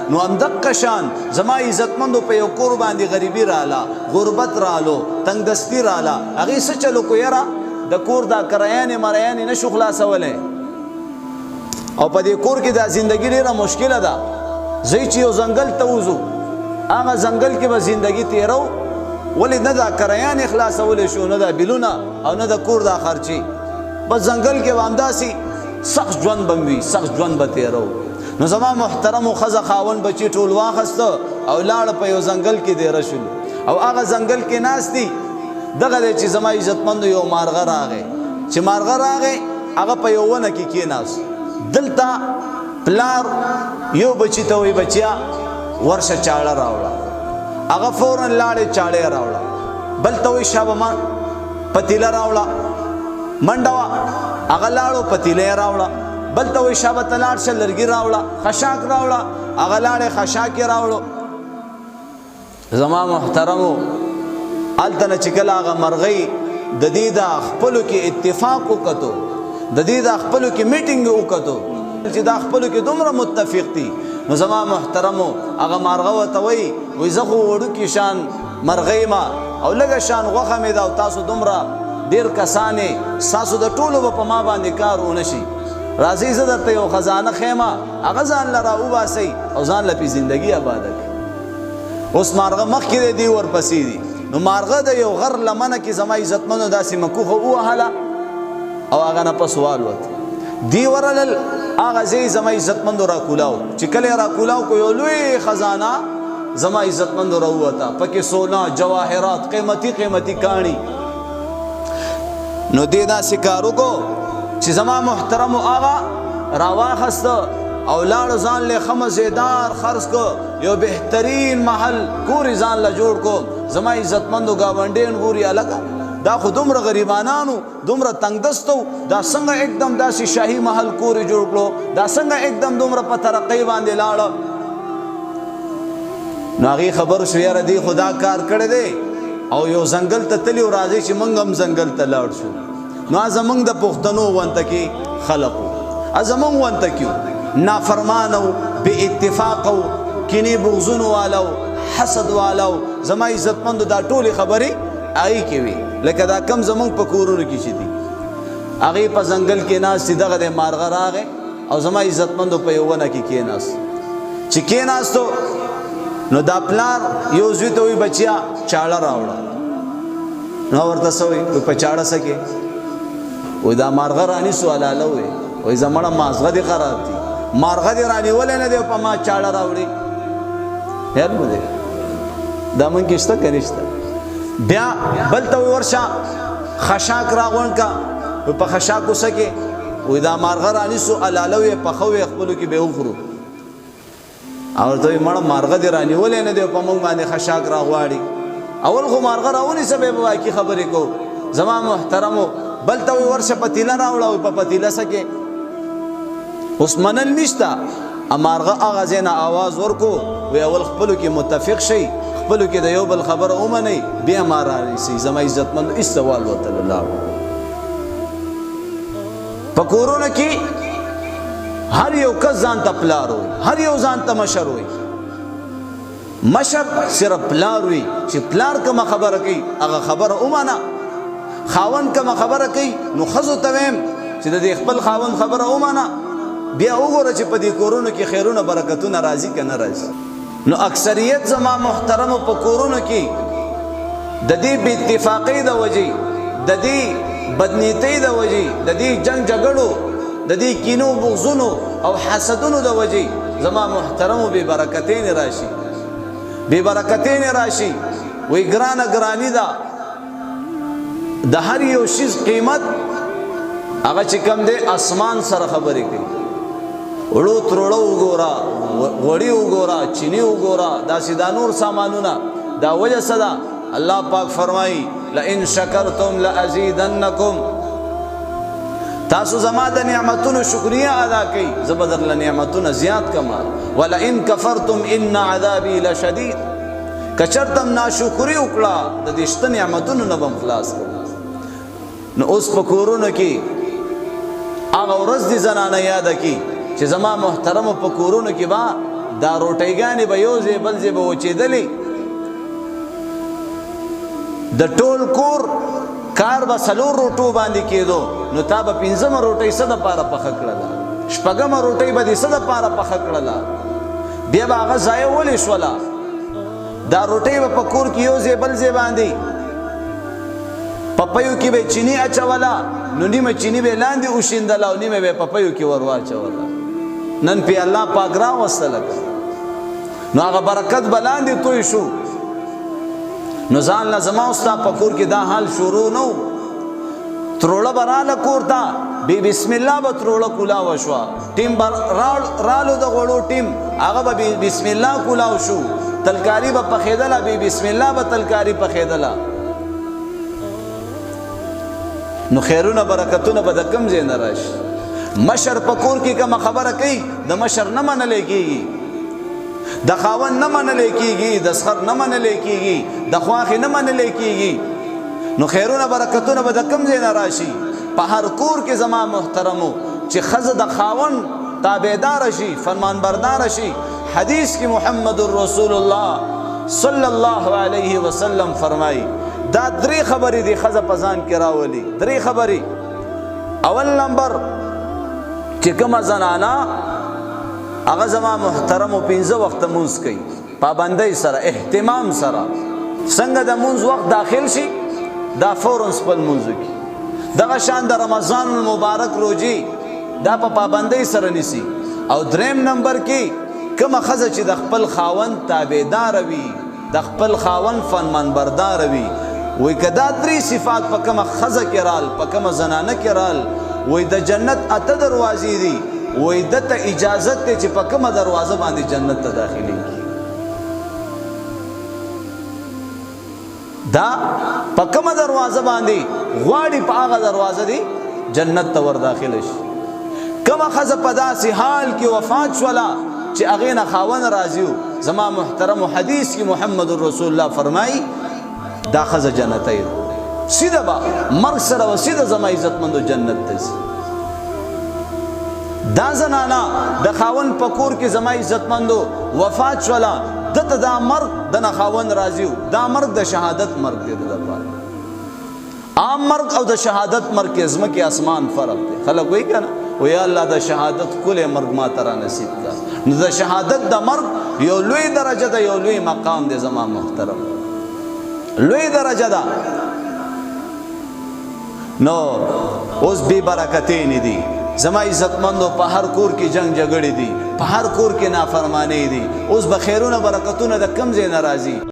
نو اندق شان زما عزتمندو په یو کور باندې غریبی رااله، غربت رالو، تنگ دستی رااله، هغې څه چلو کو یاره د کور دا کرایانې مرایانې نشو خلاصولی او په دې کور کې دا زندگی ډېره مشکله ده. ځئ چې یو ځنګل ته وځو، هغه ځنګل کې به زندگی تیرو، ولې نه دا کرایانې خلاصولی شو، نه دا بیلونه او نه د کور دا خرچې، بس ځنګل کې به همداسې سخت ژوند به وي، سخت ژوند به تیرو. نو زما محترمو ښځه خاوند بچي ټول واخسته او لاړه په یو ځنګل کې دیره شول او هغه ځنګل کې ناست دي. دغه دی چې زما عزتمندو یو مارغه راغی، چې مارغه راغی هغه په یو ونه کې کېناست. دلته پلار یو بچي ته وایي بچیا ورشه چاړه راوړه، هغه فورا لاړې چاړې راوړه. بل ته وایي شابه ما پتیله راوړه، منډه وه هغه لاړو پتیله یې راوړه. بل ته وایي شابه ته لاړ شه لرګي راوړه، خشاک راوړه، هغه لاړې خشاک یې راوړو. زما محترمو هلته نه چې کله هغه مرغۍ د دې د خپلو کې اتفاق وکتو، د دې د خپلو کې میټینګ وکتو چې دا خپلو کې دومره متفق دي، نو زما محترمو هغه مارغه ورته وایي زه خو وړوکي شان مرغۍ ما او لږه شان غوښه مې ده او تاسو دومره ډېر کسانې، ستاسو د ټولو به په ما باندې کار ونه شي، راځئ زه درته یو خزانه ښیمه، هغه ځان له راوباسئ او ځان له پې زندګي آباده کړئ. اوس مارغه مخکې دی، دوی ورپسې دي. نو مارغه د یو غر لمنه کې زما عزتمنو داسې مکوخه ووهله او هغه نه پس والوت. دی ورلل هغه ځای زما عزتمندو راکولاو، چې کله یې راکولاو کو یو لوی خزانه زما عزتمندو راووته، پکې سونا جواهرات قیمتي قیمتي کاڼي. نو دې داسې کار وکړو چې زما محترمو هغه راواخسته او لاړو ځان له ښه مزېدار خرڅ کو، یو بهترین محل کور یې ځان له جوړ کو. زما عزتمندو ګاونډیان ګوري هلکه دا خو دومره غریبانانو دومره تنګدستو، دا څنګه एकदम داسې شاهي محل کور یې جوړ کړو، دا څنګه एकदम دومره په ترقۍ باندې لاړه. نو هغې خبر شو یاره دی خو دا کار کړی دی او یو ځنګل ته تلي و، راځئ چې موږ هم ځنګل ته لاړ شو. نو زمونږ د پښتنو ونته کې خلق وو، زمونږ ونته کې نافرمان او بې اتفاق او کینې بغضونو والا او حسد والا او زما عزتمندو دا ټولې خبرې هغې کې وي، لکه دا کم زمونږ په کورونو کې چې دي. هغې په ځنګل کې ناست دي، دغه دی مارغه راغی او زما عزتمندو په یو ونه کې کېناست. چې کېناستو نو دا پلار یو زوی ته وایي بچیا چاړه راوړه. نو ورته څه وایي په چاړه څه کې وایي دا مارغه رانیسو حلاله وایي زمړه مازغه دې خراب دي، مارغه دې رانیولی نه دی په ما چاړه راوړي. خیال مو دی دا من کې شته که نشته؟ بیا بل ته وایي ورشه خشاک راغونډ کا، په خشاکو څه کې وایي دا مارغه رانیسو حلاله وایي پخه وایي خپلو کې به وخورو. او ورته وایي مړه مارغه دې رانیولی نه دی په موږ باندې خشاک راغواړي. اول خو مارغه راونیسه بیا به واقعي خبرې کوو. زما محترمو بل ته وایي ورشه پتیله راوړه، وایي په پتیله څه کې اوس منل نشته. مارغه هغه ځای نه آواز ورکو وایي اول خپلو کې متفق شئ، خپلو کې د یو بل خبره ومنئ، بیا ما رانیسئ. زما عزتمندو هېڅ سوال ورته لاړو. په کورونو کې هر یو کس ځان ته پلار وي، هر یو ځان ته مشر وي. مشر صرف پلار وي چې پلار کومه خبره کوي هغه خبره ومنه. خاوند کومه خبره کوي نو ښځو ته ویم چې د دې خپل خاوند خبره ومنه، بیا وګوره چې په دې کورونو کې خیرونه برکتونه راځي که نه راځي. نو اکثریت زما محترمو په کورونو کې د دې بې اتفاقۍ د وجې، د دې بدنیتۍ د وجې، د دې جنګ جګړو، د دې کینو بغضونو او حسدونو د وجې زما محترمو بې برکتین راشي، بې برکتین راشي. وایي ګرانه ګراني ده، د هر یو شیز قیمت هغه چې کم دی اسمان سره خبرې کوي. وړو تروړه وګوره، غوړي وګوره، چینی وګوره، داسې دا نور سامانونه. دا وجه څه ده؟ الله پاک فرمایي لئن شکرتم لازیدنکم، تاسو زما د نعمتونو شکریه ادا کوئ زه به درله نعمتونه زیات کما. ولئن کفرتم ان عذابي لشدید، که چېرته م ناشکري وکړه د دې شته نعمتونو نه به م خلاص کړم. نو اوس په کورونو کې هغه ورځ دې زنانه یاده کړي چې زما محترمو په کورونو کې با دا روټیګانې به یو ځای بل ځای به وچېدلې د ټول کور کار به 4 روټو باندې کېدو نو تا به 5مه روټۍ څه دپاره پخه کړله 6مه روټۍ به دې څه دپاره پخه کړله بیا به هغه ضایع ولې شوله دا روټۍ به په کور کې یو ځای بل ځای باندې پپیو کې به چینی اچوله نو نیمه چینی به لاندې وشیندله او نیمه به پپیو کې ور واچوله نن پې الله پاک راوستله نو هغه برکت به لاندې توی شو نو ځان له زما او ستا په کور کې دا حال شروع نه و تروړه به راله کور ته بی بسم الله به تروړه کولاوه شوه ټیم به رالو د غوړو ټیم هغه به بسم الله کولاو شو تلکاري به پخېدله بی بسم الله به تلکاري پخېدله نو خیرونه برکتونه به د کوم ځای نه راشي مشر په کور کې کومه خبره کوي د مشر نه منلی کېږي د خاوند نه منلی کېږي د سخر نه منلی کېږي د خواښې نه منلی کېږي نو خیرونه برکتونه به د کوم ځای نه راشي په هر کور کې زما محترمو چې ښځه د خاوند تابعداره شي فرمانبرداره شي حدیث کې محمد رسول الله صلی الله علیه وسلم فرمایي دا 3 خبرې دي ښځه په ځان کې راولي 3 خبرې اول نمبر چې کومه زنانه هغه زما محترمو 15 وخته مونځ کوي پابندۍ سره اهتمام سره څنګه د مونځ وخت داخل شي دا فوراً خپل مونځ وکړي دغه شان د رمضان المبارک روجي دا په پابندۍ سره نیسي او 3 نمبر کې کومه ښځه چې د خپل خاوند تابعداره وي د خپل خاوند فرمانبردار وي وای که دا 3 صفات په کومه ښځه کې رال په کومه زنانه کې رال وای د جنت 8 دروازې دي وای دته اجازت دی چې په کومه دروازه باندې جنت ته داخليږي دا په کومه دروازه باندې غواړي په هغه دروازه دی جنت ته ور داخله شي کومه ښځه په داسې حال کې وفات شوله چې هغې نه خاوند راضي و زما محترم حدیث کې محمد رسول الله فرمایي دا ښځه جنتی ده سیده به مرګ سره به سیده زما عزتمندو جنت ته ځي دا زنانه د خاوند په کور کې زما عزتمندو وفات شوله دته دا مرګ د نه خاوند راضي و دا مرګ د شهادت مرګ دی د لپاره عام مرګ او د شهادت مرګ کې ځمکې اسمان فرق دی خلک وایي که نه و یا الله د شهادت ښکلی مرګ ما ته را نصیب کړه نو د شهادت د مرګ یو لوی درجه ده یو لوی مقام دی زما محترم لوی درجه ده نو اوس بی برکتین دي زما عزتمندو په هر کور کې جنگ جګړې دي په هر کور کې نافرمانی دي اوس به خیرونه برکتونه د کم ځای نه راځي